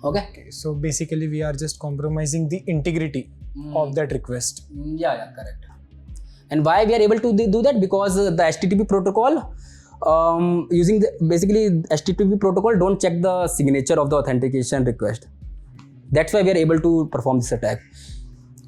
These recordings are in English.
Okay, so basically we are just compromising the integrity of that request. Yeah, correct. And why we are able to do that? Because the HTTP protocol, basically HTTP protocol don't check the signature of the authentication request. That's why we are able to perform this attack.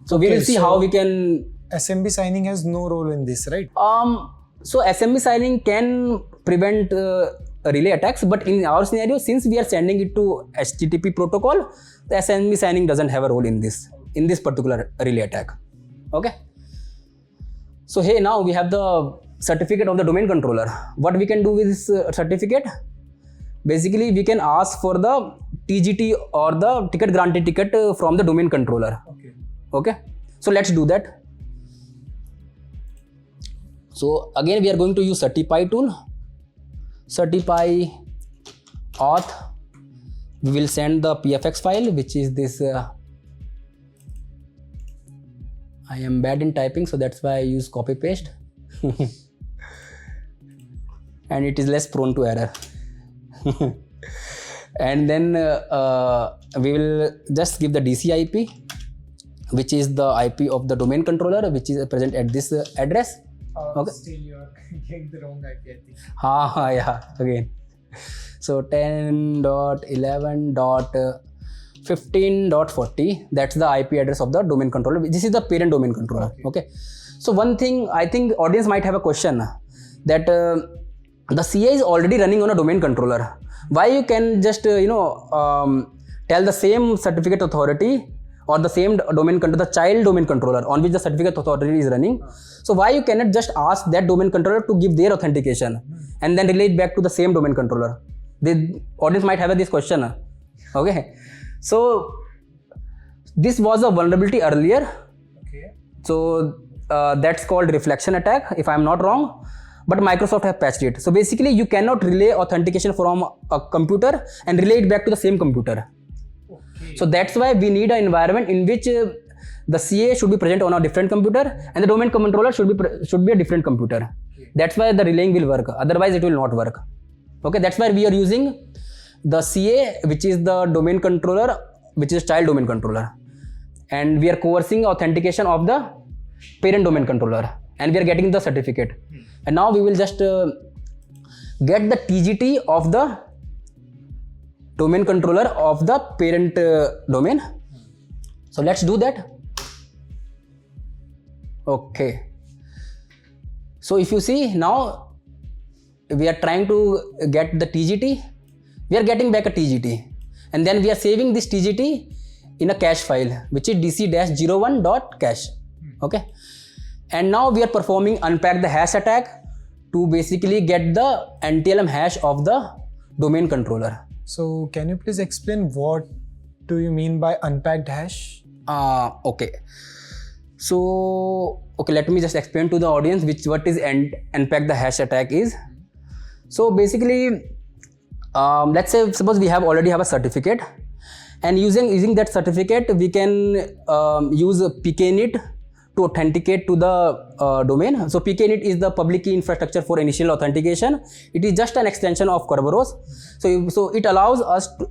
So we will see how we can. SMB signing has no role in this, right? So SMB signing can prevent relay attacks, but in our scenario, since we are sending it to HTTP protocol, the SMB signing doesn't have a role in this particular relay attack. Okay. So hey, now we have the certificate of the domain controller. What we can do with this certificate? Basically, we can ask for the TGT or the ticket granted ticket from the domain controller. Okay. So let's do that. So again, we are going to use certify tool. Certify auth. We will send the PFX file, which is this. I am bad in typing, so that's why I use copy paste. And it is less prone to error. And then we will just give the DC IP, which is the IP of the domain controller, which is present at this address. Okay. Still you are getting the wrong IP, I think. Yeah, again. So 10.11.15.40, that's the IP address of the domain controller. This is the parent domain controller. Okay. So one thing, I think audience might have a question that the CA is already running on a domain controller. Why you can just tell the same certificate authority or the same domain controller, the child domain controller on which the certificate authority is running. So why you cannot just ask that domain controller to give their authentication and then relay it back to the same domain controller? The audience might have this question. Okay. So this was a vulnerability earlier. Okay. So that's called reflection attack, if I am not wrong. But Microsoft have patched it. So basically, you cannot relay authentication from a computer and relay it back to the same computer. Okay. So that's why we need an environment in which the CA should be present on a different computer and the domain controller should be a different computer. Okay. That's why the relaying will work. Otherwise, it will not work. Okay. That's why we are using the CA, which is the domain controller, which is child domain controller, and we are coercing authentication of the parent domain controller, and we are getting the certificate. And now we will just get the TGT of the domain controller of the parent domain. So let's do that. Okay. So if you see now, we are trying to get the TGT. We are getting back a TGT, and then we are saving this TGT in a cache file, which is dc-01.cache. Okay. And now we are performing unpack the hash attack to basically get the NTLM hash of the domain controller. So can you please explain what do you mean by unpacked hash? Okay. So, okay, let me just explain to the audience what is unpack the hash attack is. So basically, let's say suppose we already have a certificate, and using that certificate we can use pkinit to authenticate to the domain. So pkinit is the public key infrastructure for initial authentication. It is just an extension of Kerberos. So it allows us to,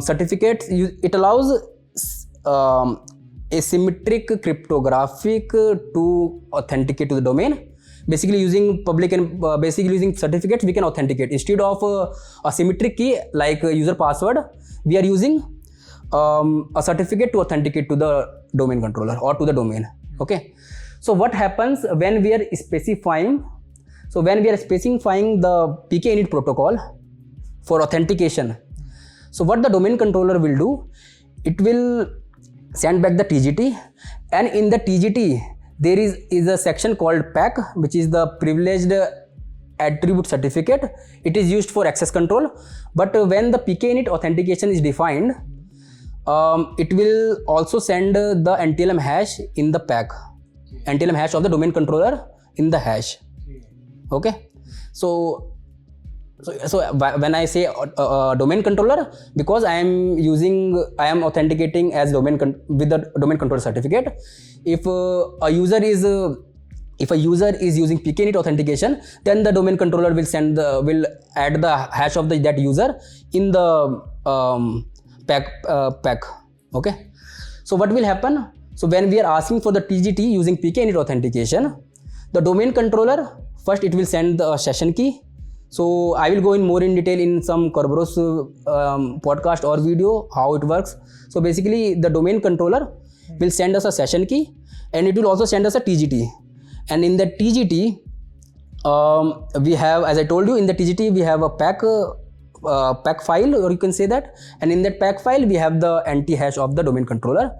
certificates. It allows asymmetric cryptographic to authenticate to the domain. Basically using public and using certificates, we can authenticate. Instead of a symmetric key like user password, we are using a certificate to authenticate to the domain controller or to the domain. Okay. So what happens when we are specifying? So when we are specifying the pkinit protocol for authentication, so what the domain controller will do, it will send back the TGT, and in the TGT there is a section called PAC, which is the privileged attribute certificate. It is used for access control, but when the pkinit authentication is defined, it will also send the NTLM hash in the PAC, NTLM hash of the domain controller in the hash. Okay. So when I say domain controller, because I am authenticating as with the domain controller certificate. If a user is if a user is using pkinit authentication, then the domain controller will add the hash of that user in the pack. Okay, so what will happen? So when we are asking for the TGT using pkinit authentication, the domain controller first it will send the session key. So I will go in more in detail in some Kerberos podcast or video how it works. So basically the domain controller will send us a session key, and it will also send us a TGT. And in that TGT, we have, as I told you, in the TGT we have a pack file, or you can say that. And in that pack file we have the NT hash of the domain controller.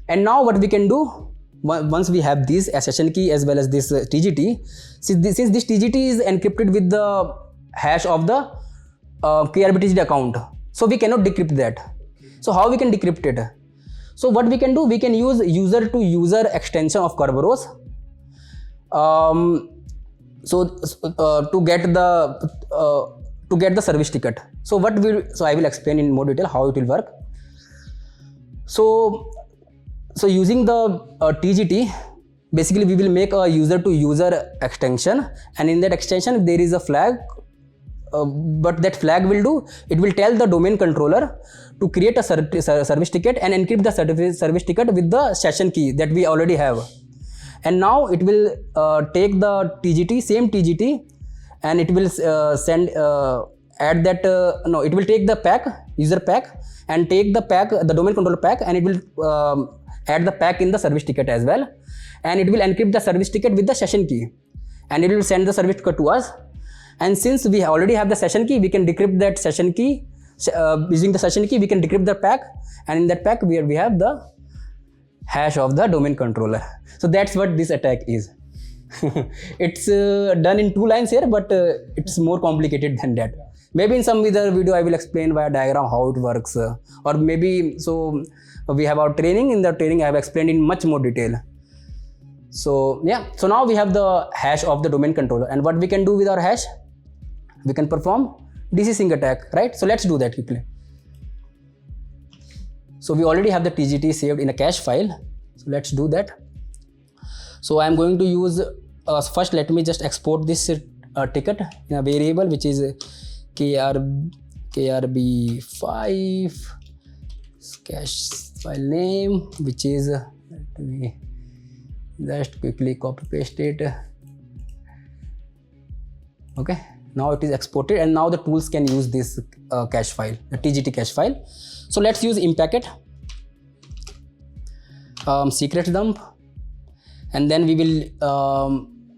And now what we can do, once we have this session key as well as this TGT, since this TGT is encrypted with the hash of the KRBTGD account, so we cannot decrypt that. So how we can decrypt it? So what we can do, we can use user to user extension of Kerberos. To get the service ticket. So I will explain in more detail how it will work. So using the TGT, basically we will make a user to user extension, and in that extension there is a flag. But that flag will do, it will tell the domain controller to create a service ticket and encrypt the service ticket with the session key that we already have. And now it will take the TGT, same TGT, and it will it will take the pack, user pack, and take the pack, the domain controller pack, and it will add the pack in the service ticket as well. And it will encrypt the service ticket with the session key, and it will send the service ticket to us. And since we already have the session key, we can decrypt that session key. Using the session key, we can decrypt the pack, and in that pack we have the hash of the domain controller. So that's what this attack is. It's done in 2 lines here, but it's more complicated than that. Maybe in some other video I will explain via diagram how it works, or maybe so we have our training. In the training I have explained in much more detail. So yeah, so now we have the hash of the domain controller, and what we can do with our hash, we can perform DC sync attack, right? So let's do that quickly. So we already have the TGT saved in a cache file, so let's do that. So I am going to use first, let me just export this ticket in a variable which is krb5 cache file name, which is, let me just quickly copy paste it. Okay, now it is exported, and now the tools can use this cache file, the TGT cache file. So let's use impacket secret dump, and then we will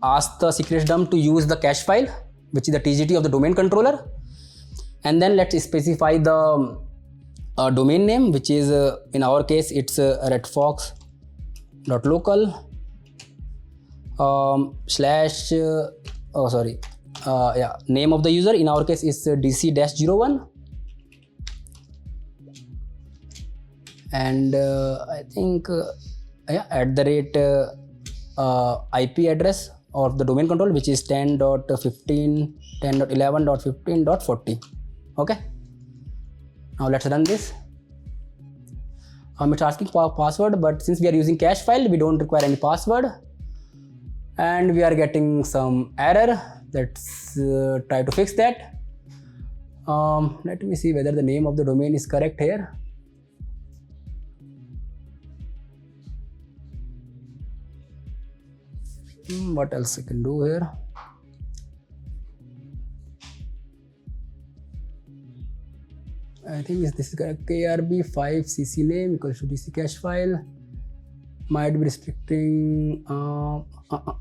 ask the secret dump to use the cache file, which is the TGT of the domain controller. And then let's specify the domain name, which is in our case it's redfox.local name of the user in our case is DC-01, and I think at the rate IP address of the domain controller, which is 10.11.15.40. Okay, now let's run this. It's asking for password, but since we are using cache file, we don't require any password, and we are getting some error. Let's try to fix that. Let me see whether the name of the domain is correct here. What else I can do here? I think this is correct. KRB5 CC name equals to DC cache file. Might be restricting.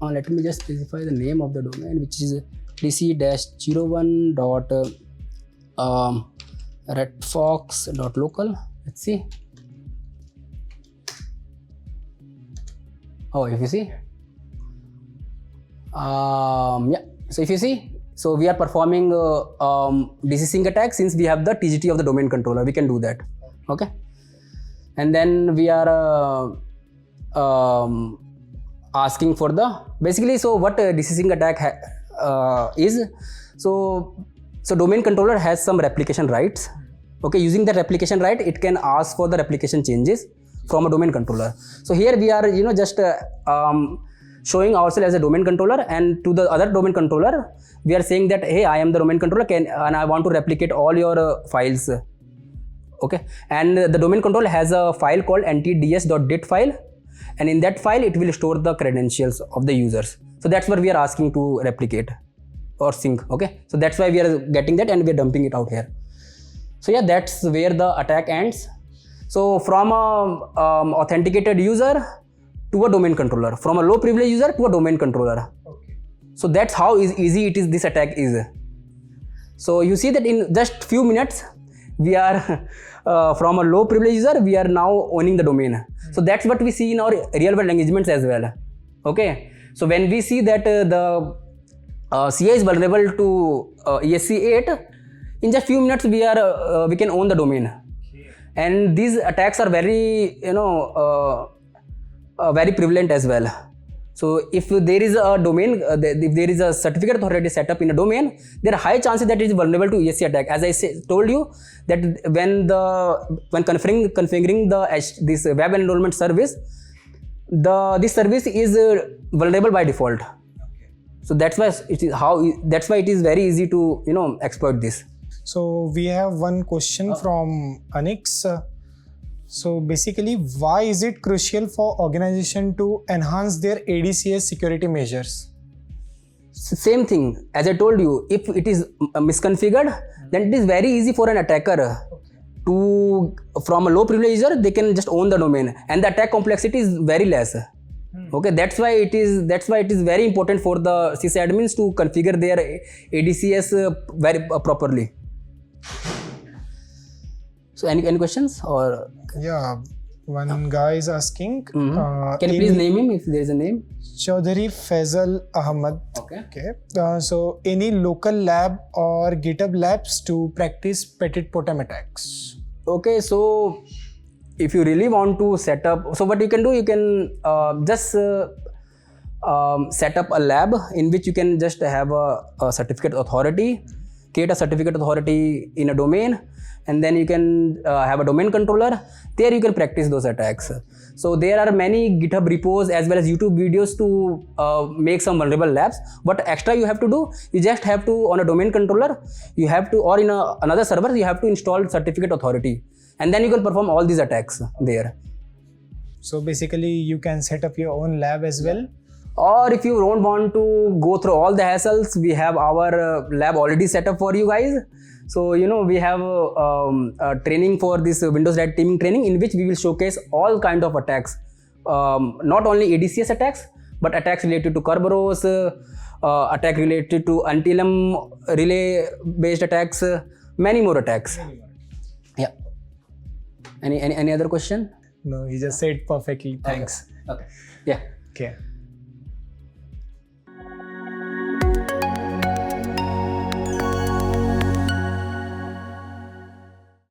Let me just specify the name of the domain, which is DC-01.redfox.local. Let's see. Oh, if you see. Yeah, so if you see, so we are performing DC sync attack. Since we have the TGT of the domain controller, we can do that. Okay, and then we are asking for the basically. So what DC sync attack is, so domain controller has some replication rights. Okay, using that replication right, it can ask for the replication changes from a domain controller. So here we are just showing ourselves as a domain controller, and to the other domain controller, we are saying that, hey, I am the domain controller and I want to replicate all your files. Okay, and the domain controller has a file called ntds.dit file, and in that file it will store the credentials of the users. So that's what we are asking to replicate or sync. Okay, so that's why we are getting that and we are dumping it out here. So yeah, that's where the attack ends. So from a authenticated user to a domain controller, from a low privilege user to a domain controller. Okay. So that's how easy it is. This attack is. So you see that in just few minutes we are from a low privilege user, we are now owning the domain. So that's what we see in our real world engagements as well. Okay, so when we see that the CI is vulnerable to ESC8, in just few minutes we can own the domain. Okay. And these attacks are very very prevalent as well. So if there is a domain, if there is a certificate authority set up in a domain, there are high chances that it is vulnerable to ESC attack. As I told you that when configuring this web enrollment service, this service is vulnerable by default. Okay. So that's why it is very easy to exploit this. So we have one question from Anix. So basically, why is it crucial for organization to enhance their ADCS security measures? Same thing as I told you. If it is misconfigured, then it is very easy for an attacker to, from a low privilege user, they can just own the domain, and the attack complexity is very less. Okay, that's why it is very important for the sysadmins to configure their ADCS very properly. So any questions or? Yeah, one guy is asking. Can you please name him if there is a name? Chaudhary Faisal Ahmad. Okay. So any local lab or GitHub labs to practice petit potem attacks? Okay, so if you really want to set up, so what you can do, you can just set up a lab in which you can just have a certificate authority, create a certificate authority in a domain, and then you can have a domain controller. There you can practice those attacks. So there are many GitHub repos as well as YouTube videos to make some vulnerable labs. What extra you have to do, you just have to, on a domain controller, you have to, or in another server, you have to install certificate authority, and then you can perform all these attacks there. So basically you can set up your own lab as well. Or if you don't want to go through all the hassles, we have our lab already set up for you guys. So we have a training for this Windows Red Teaming training, in which we will showcase all kind of attacks, not only ADCS attacks, but attacks related to Kerberos, attack related to NTLM relay based attacks, many more attacks. Yeah. Any other question? No, he just said perfectly. Thanks. Okay. Yeah. Okay.